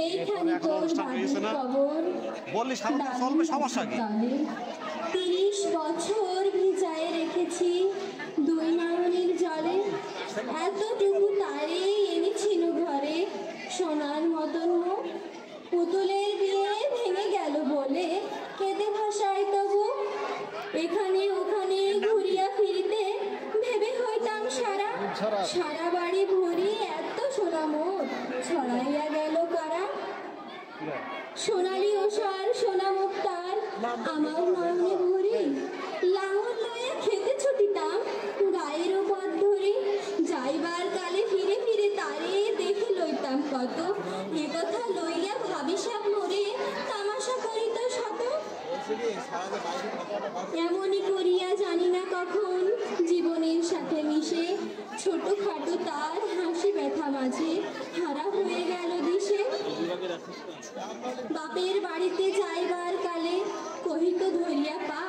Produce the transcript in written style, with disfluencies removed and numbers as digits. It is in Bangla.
এইখানে তোর বাড়ির কবর, 30 বছর ভিজায় রেখেছি দুই নয়নের জলে, এতটুকু তারে এনেছিল ঘরে সোনার মতন মুখ, পুতুলের বিয়ে ভেঙে গেল বলে কেঁদে ভাসায় তবু। এখানে ওখানে ঘুরিয়া ফিরিতে ভেবে হইতাম সারা, সারা বাড়ি ভরি এত সোনা মোট ছড়াইয়া গেল কারা। সোনালি ওষার সোনা মুক্তার আমার নয়নে ভরি, লাঙল লইয়া খেতে ছুটিতাম গায়ের পথ ধরি, যাইবার কালে ফিরে ফিরে তারে দেখে লইতাম কত, এ কথা লইয়া ভাবি সাপ মরে তামাশা করিত শত। এমনই করিয়া জানি না কখন জীবনের সাথে মিশে ছোটখাটো তার হাসি ব্যথা মাঝে হারা হয়ে গেল দিশে। বাপের বাড়িতে যাইবার কালে কহিত ধরিয়া পা,